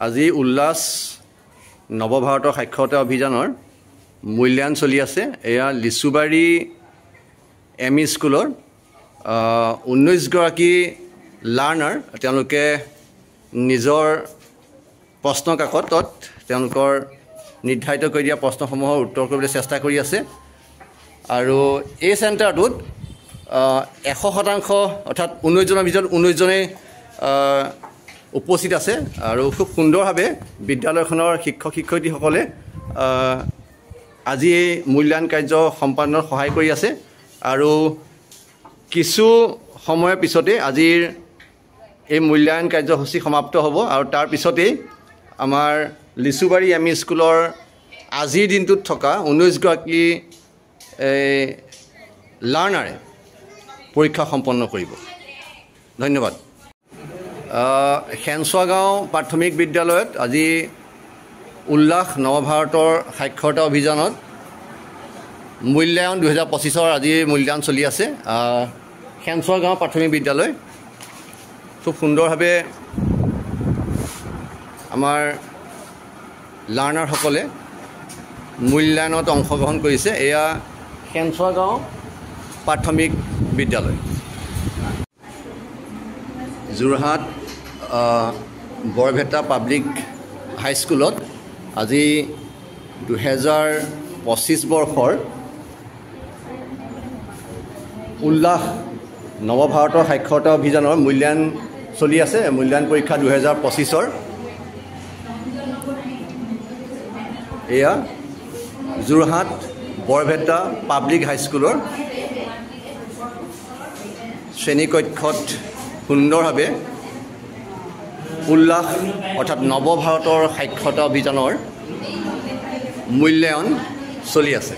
আজি উল্লাস নৱভাৰতৰ সাক্ষৰতা অভিযানৰ মূল্যায়ন চলি আছে। এয়া লিচুবাৰী এম ই স্কুলৰ 19 গৰাকী লাৰ্ণাৰ তেওঁলোকে নিজৰ প্ৰশ্ন কাকতত তেওঁলোকৰ নিৰ্ধাৰিত কৰি দিয়া প্ৰশ্নসমূহৰ উত্তৰ কৰিবলৈ চেষ্টা কৰি আছে আৰু এই চেণ্টাৰটোত 100% অৰ্থাৎ 19 জনৰ ভিতৰত 19 জনে উপস্থিত আছে আৰু খুব সুন্দৰভাৱে বিদ্যালয়খনৰ শিক্ষক শিক্ষয়িত্ৰীসকলে আজি এই মূল্যায়ন কাৰ্য সম্পাদনত সহায় কৰি আছে আৰু কিছু সময়ৰ পিছতে আজিৰ এই মূল্যায়ন কাৰ্যসূচী সমাপ্ত হ'ব আৰু তাৰ পিছতেই আমাৰ লিচুবাৰী এম ই স্কুলৰ আজিৰ দিনটোত থকা 19 গৰাকী লাৰ্ণাৰে পৰীক্ষা সম্পন্ন কৰিব। ধন্যবাদ। খেনচোৱা গাঁও প্ৰাথমিক বিদ্যালয়ত আজি উল্লাস নৱভাৰতৰ সাক্ষৰতা অভিযানত মূল্যায়ন 2025 আজি মূল্যায়ন চলি আছে। খেনচোৱা গাঁও প্ৰাথমিক বিদ্যালয় খুব সুন্দৰভাৱে আমাৰ লাৰ্ণাৰসকলে মূল্যায়নত অংশগ্ৰহণ কৰিছে। এয়া খেনচোৱা গাঁও প্ৰাথমিক বিদ্যালয়। যোৰহাট বৰভেটা পাব্লিক হাইস্কুলত আজি 2025 বৰ্ষৰ উল্লাস নৱভাৰতৰ সাক্ষৰতা অভিযানৰ মূল্যায়ন চলি আছে। মূল্যায়ন পৰীক্ষা 2025 এয়া যোৰহাট বৰভেটা পাব্লিক হাইস্কুলৰ শ্ৰেণীকক্ষত সুন্দৰভাৱে উল্লাস অৰ্থাৎ নৱভাৰতৰ সাক্ষৰতা অভিযানৰ মূল্যায়ন চলি আছে।